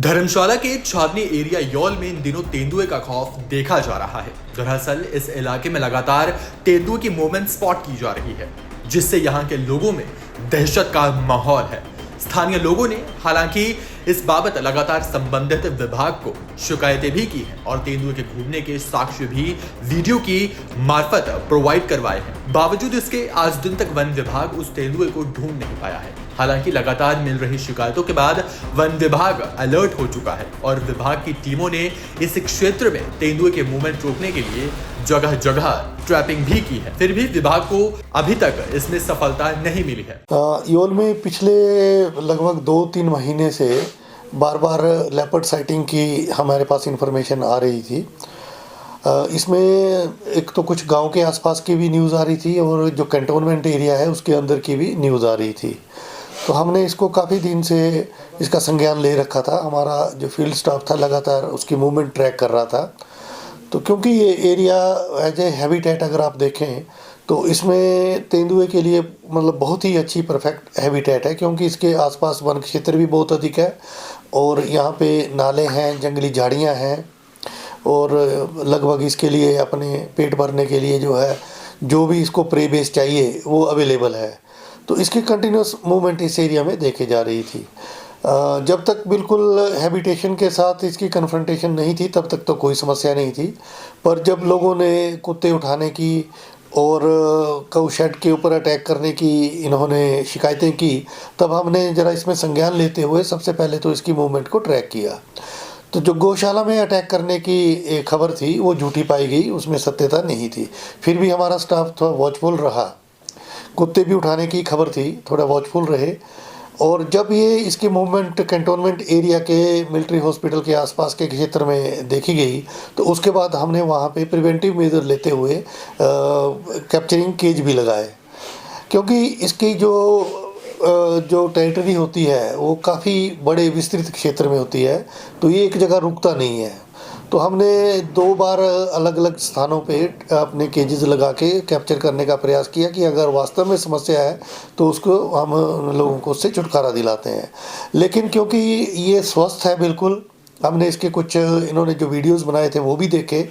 धर्मशाला के छावनी एरिया यौल में इन दिनों तेंदुए का खौफ देखा जा रहा है। दरअसल इस इलाके में लगातार तेंदुए की मूवमेंट स्पॉट की जा रही है, जिससे यहाँ के लोगों में दहशत का माहौल है। स्थानीय लोगों ने हालांकि इस बाबत लगातार संबंधित विभाग को शिकायतें भी की हैं और तेंदुए के घूमने के साक्ष्य भी वीडियो की मार्फत प्रोवाइड करवाए हैं। बावजूद इसके आज दिन तक वन विभाग उस तेंदुए को ढूंढ नहीं पाया है। हालांकि लगातार मिल रही शिकायतों के बाद वन विभाग अलर्ट हो चुका है और विभाग की टीमों ने इस क्षेत्र में तेंदुए के मूवमेंट रोकने के लिए जगह जगह ट्रैपिंग भी की है। फिर भी विभाग को अभी तक इसमें सफलता नहीं मिली है। यौल में पिछले लगभग 2-3 महीने से बार बार लेपर्ड साइटिंग की हमारे पास इंफॉर्मेशन आ रही थी। इसमें एक तो कुछ गांव के आसपास की भी न्यूज़ आ रही थी और जो कैंटोनमेंट एरिया है उसके अंदर की भी न्यूज़ आ रही थी। तो हमने इसको काफ़ी दिन से इसका संज्ञान ले रखा था। हमारा जो फील्ड स्टाफ था लगातार उसकी मूवमेंट ट्रैक कर रहा था। तो क्योंकि ये एरिया एज ए हैबिटेट अगर आप देखें तो इसमें तेंदुए के लिए मतलब बहुत ही अच्छी परफेक्ट हैबिटेट है, क्योंकि इसके आसपास वन क्षेत्र भी बहुत अधिक है और यहाँ पे नाले हैं, जंगली झाड़ियाँ हैं और लगभग इसके लिए अपने पेट भरने के लिए जो है जो भी इसको प्रे बेस चाहिए वो अवेलेबल है। तो इसकी कंटिन्यूस मूवमेंट इस एरिया में देखे जा रही थी। जब तक बिल्कुल हैबिटेशन के साथ इसकी कन्फ्रंटेशन नहीं थी तब तक तो कोई समस्या नहीं थी, पर जब लोगों ने कुत्ते उठाने की और काऊ शेड के ऊपर अटैक करने की इन्होंने शिकायतें की, तब हमने ज़रा इसमें संज्ञान लेते हुए सबसे पहले तो इसकी मूवमेंट को ट्रैक किया। तो जो गौशाला में अटैक करने की खबर थी वो झूठी पाई गई, उसमें सत्यता नहीं थी। फिर भी हमारा स्टाफ थोड़ा वॉचफुल रहा, कुत्ते भी उठाने की खबर थी, थोड़ा वॉचफुल रहे। और जब ये इसकी मूवमेंट कैंटोनमेंट एरिया के मिलिट्री हॉस्पिटल के आसपास के क्षेत्र में देखी गई तो उसके बाद हमने वहाँ पे प्रिवेंटिव मेजर लेते हुए कैप्चरिंग केज भी लगाए, क्योंकि इसकी जो टेरिटरी होती है वो काफ़ी बड़े विस्तृत क्षेत्र में होती है, तो ये एक जगह रुकता नहीं है। तो हमने 2 बार अलग अलग स्थानों पे अपने केजेस लगा के कैप्चर करने का प्रयास किया कि अगर वास्तव में समस्या है तो उसको हम लोगों को उससे छुटकारा दिलाते हैं। लेकिन क्योंकि ये स्वस्थ है बिल्कुल, हमने इसके कुछ इन्होंने जो वीडियोस बनाए थे वो भी देखे,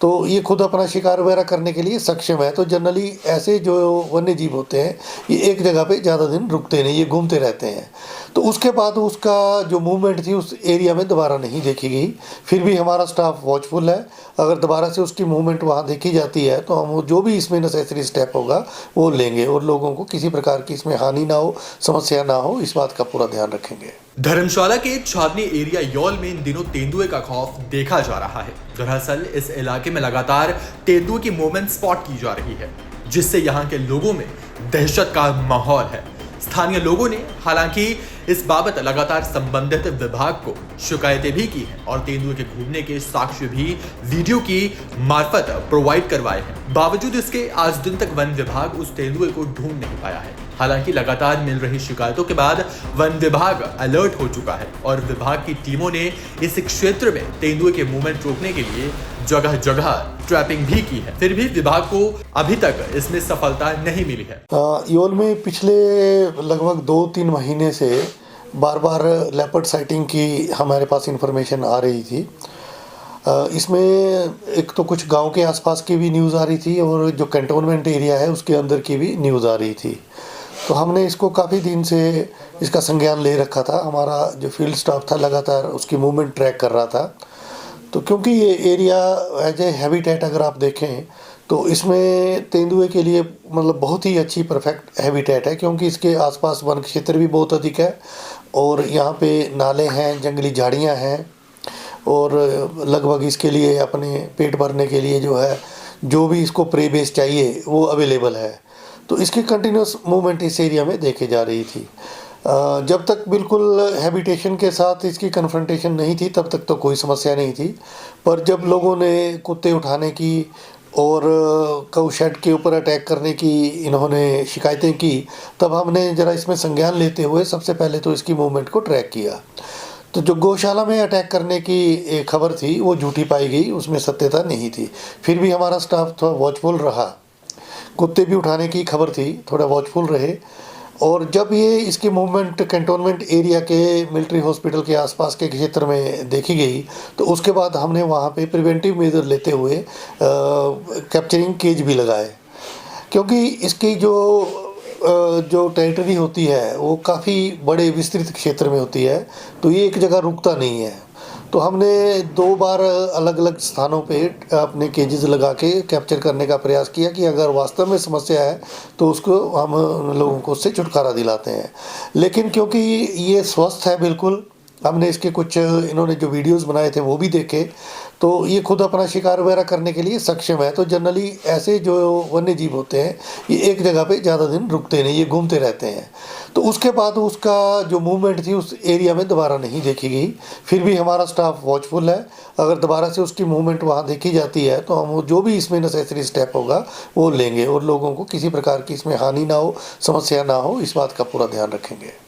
तो ये खुद अपना शिकार वगैरह करने के लिए सक्षम है। तो जनरली ऐसे जो वन्य जीव होते हैं ये एक जगह पे ज़्यादा दिन रुकते नहीं, ये घूमते रहते हैं। तो उसके बाद उसका जो मूवमेंट थी उस एरिया में दोबारा नहीं देखी गई। फिर भी हमारा स्टाफ वॉचफुल है, अगर दोबारा से उसकी मूवमेंट वहाँ देखी जाती है तो हम जो भी इसमें नेसेसरी स्टेप होगा वो लेंगे और लोगों को किसी प्रकार की इसमें हानि ना हो, समस्या ना हो, इस बात का पूरा ध्यान रखेंगे। धर्मशाला के छावनी एरिया यौल में इन दिनों तेंदुए का खौफ देखा जा रहा है। दरअसल इस इलाके में लगातार तेंदुए की मूवमेंट स्पॉट की जा रही है, जिससे यहाँ के लोगों में दहशत का माहौल है। स्थानीय लोगों ने हालांकि इस बाबत लगातार संबंधित विभाग को शिकायतें भी की हैं और तेंदुए के घूमने के साक्ष्य भी वीडियो की मार्फत प्रोवाइड करवाए हैं। बावजूद इसके आज दिन तक वन विभाग उस तेंदुए को ढूंढ नहीं पाया है। हालांकि लगातार मिल रही शिकायतों के बाद वन विभाग अलर्ट हो चुका है और विभाग की टीमों ने इस क्षेत्र में तेंदुए के मूवमेंट रोकने के लिए जगह जगह ट्रैपिंग भी की है। फिर भी विभाग को अभी तक इसमें सफलता नहीं मिली है। यौल में पिछले लगभग 2-3 महीने से बार बार लेपर्ड साइटिंग की हमारे पास इंफॉर्मेशन आ रही थी। इसमें एक तो कुछ गांव के आसपास की भी न्यूज़ आ रही थी और जो कैंटोनमेंट एरिया है उसके अंदर की भी न्यूज़ आ रही थी। तो हमने इसको काफ़ी दिन से इसका संज्ञान ले रखा था। हमारा जो फील्ड स्टाफ था लगातार उसकी मूवमेंट ट्रैक कर रहा था। तो क्योंकि ये एरिया एज ए हैबिटेट अगर आप देखें तो इसमें तेंदुए के लिए मतलब बहुत ही अच्छी परफेक्ट हैबिटेट है, क्योंकि इसके आसपास वन क्षेत्र भी बहुत अधिक है और यहाँ पे नाले हैं, जंगली झाड़ियाँ हैं और लगभग इसके लिए अपने पेट भरने के लिए जो है जो भी इसको प्रे बेस चाहिए वो अवेलेबल है। तो इसकी कंटिन्यूस मूवमेंट इस एरिया में देखे जा रही थी। जब तक बिल्कुल हैबिटेशन के साथ इसकी कन्फ्रंटेशन नहीं थी तब तक तो कोई समस्या नहीं थी, पर जब लोगों ने कुत्ते उठाने की और काऊ शेड के ऊपर अटैक करने की इन्होंने शिकायतें की, तब हमने ज़रा इसमें संज्ञान लेते हुए सबसे पहले तो इसकी मूवमेंट को ट्रैक किया। तो जो गौशाला में अटैक करने की खबर थी वो झूठी पाई गई, उसमें सत्यता नहीं थी। फिर भी हमारा स्टाफ थोड़ा वॉचफुल रहा, कुत्ते भी उठाने की खबर थी, थोड़ा वॉचफुल रहे। और जब ये इसकी मूवमेंट कैंटोनमेंट एरिया के मिलिट्री हॉस्पिटल के आसपास के क्षेत्र में देखी गई, तो उसके बाद हमने वहाँ पे प्रिवेंटिव मेजर लेते हुए कैप्चरिंग केज भी लगाए, क्योंकि इसकी जो टेरिटरी होती है वो काफ़ी बड़े विस्तृत क्षेत्र में होती है, तो ये एक जगह रुकता नहीं है। तो हमने 2 बार अलग अलग स्थानों पे अपने केजेस लगा के कैप्चर करने का प्रयास किया कि अगर वास्तव में समस्या है तो उसको हम लोगों को उससे छुटकारा दिलाते हैं। लेकिन क्योंकि ये स्वस्थ है बिल्कुल, हमने इसके कुछ इन्होंने जो वीडियोस बनाए थे वो भी देखे, तो ये खुद अपना शिकार वगैरह करने के लिए सक्षम है। तो जनरली ऐसे जो वन्य जीव होते हैं ये एक जगह पे ज़्यादा दिन रुकते नहीं, ये घूमते रहते हैं। तो उसके बाद उसका जो मूवमेंट थी उस एरिया में दोबारा नहीं देखी गई। फिर भी हमारा स्टाफ वॉचफुल है, अगर दोबारा से उसकी मूवमेंट वहाँ देखी जाती है तो हम जो भी इसमें नेसेसरी स्टेप होगा वो लेंगे और लोगों को किसी प्रकार की इसमें हानि ना हो, समस्या ना हो, इस बात का पूरा ध्यान रखेंगे।